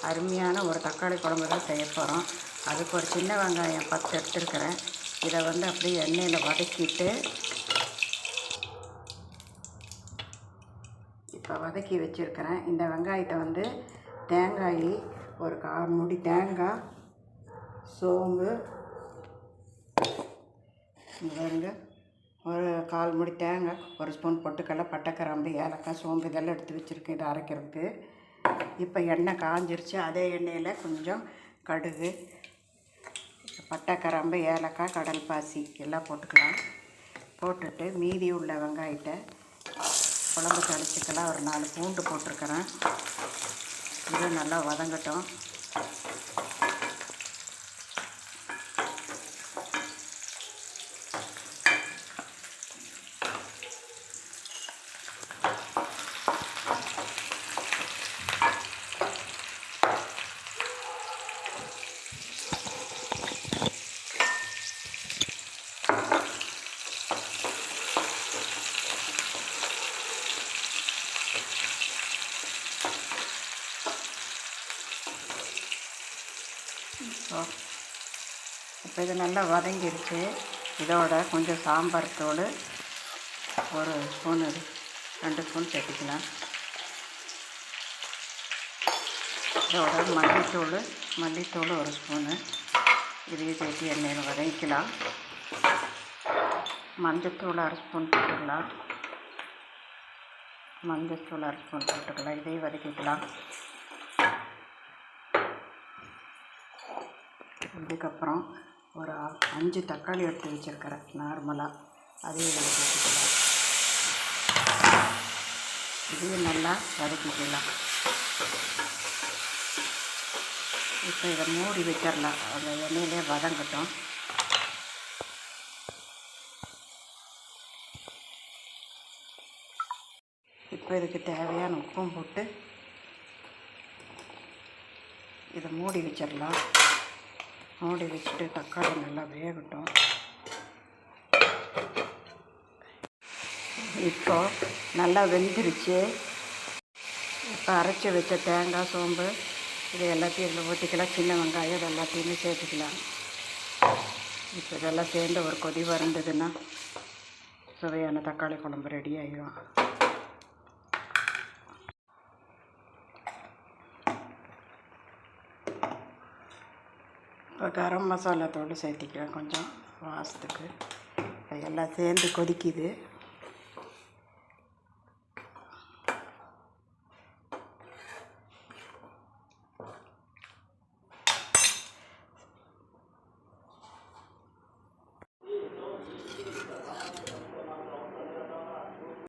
அருமையான ஒரு தக்காளி குழம்பு தான் செய்ய போகிறோம். அதுக்கு ஒரு சின்ன வெங்காயம் 10 எடுத்துருக்கிறேன். இதை அப்படியே எண்ணெயில் வதக்கிட்டு இப்போ வதக்கி வச்சுருக்கிறேன். இந்த வெங்காயத்தை தேங்காய் ஒரு 1/4 மூடி தேங்காய், சோம்பு, பாருங்க, ஒரு 1/4 மூடி தேங்காய், ஒரு ஸ்பூன் பொட்டுக்கடலை, பட்டை, கிராம்பு, ஏலக்காய், சோம்பு இதெல்லாம் எடுத்து வச்சுருக்கேன் இதை அரைக்கிறதுக்கு. இப்போ எண்ணெய் காஞ்சிருச்சு. அதே எண்ணெயில் கொஞ்சம் கடுகு, பட்டை, கிராம்பு, ஏலக்காய், கடல் பாசி எல்லாம் போட்டுக்கலாம். போட்டுட்டு மீதி உள்ள வெங்காயத்தை குழம்பு கழிச்சிக்கலாம். ஒரு 4 பூண்டு போட்டிருக்கிறேன். இது நல்லா வதங்கட்டும். இப்போ இது நல்லா வதங்கிருச்சு. இதோட கொஞ்சம் சாம்பார் தூள் ஒரு ஸ்பூன், 2 ஸ்பூன் சேர்த்துக்கலாம். இதோட மல்லித்தூள் ஒரு ஸ்பூனு இதையும் சேர்த்து எண்ணெயில் வதக்கிக்கலாம். மஞ்சத்தூள் 1/2 ஸ்பூன் போட்டுக்கலாம். இதையும் வதக்கிக்கலாம். இதுக்கப்புறம் ஒரு 5 தக்காளி எடுத்து வச்சுருக்கிறேன் நார்மலாக, அதையும் வதக்கிக்கலாம். இதையும் நல்லா வதக்கிக்கலாம். இப்போ இதை மூடி வச்சிடலாம். அந்த எண்ணெயிலே வதங்கட்டும். இப்போ இதுக்கு தேவையான உப்பும் போட்டு இதை மூடி வச்சிடலாம். மூடி வச்சுட்டு தக்காளி நல்லா வேகட்டும். இப்போ நல்லா வெந்துருச்சு. இப்போ அரைச்சி வச்ச தேங்காய், சோம்பு இது எல்லாத்தையும் இதில் ஊற்றிக்கலாம். சின்ன வெங்காயம் இது எல்லாத்தையுமே சேர்த்துக்கலாம். இப்போ இதெல்லாம் சேர்ந்து ஒரு கொதி வந்ததுன்னா சுவையான தக்காளி குழம்பு ரெடி ஆகிடும். இப்போ கரம் மசாலா தூள் சேர்த்திக்கலாம் கொஞ்சம் வாசத்துக்கு. எல்லாம் சேர்ந்து கொதிக்குது.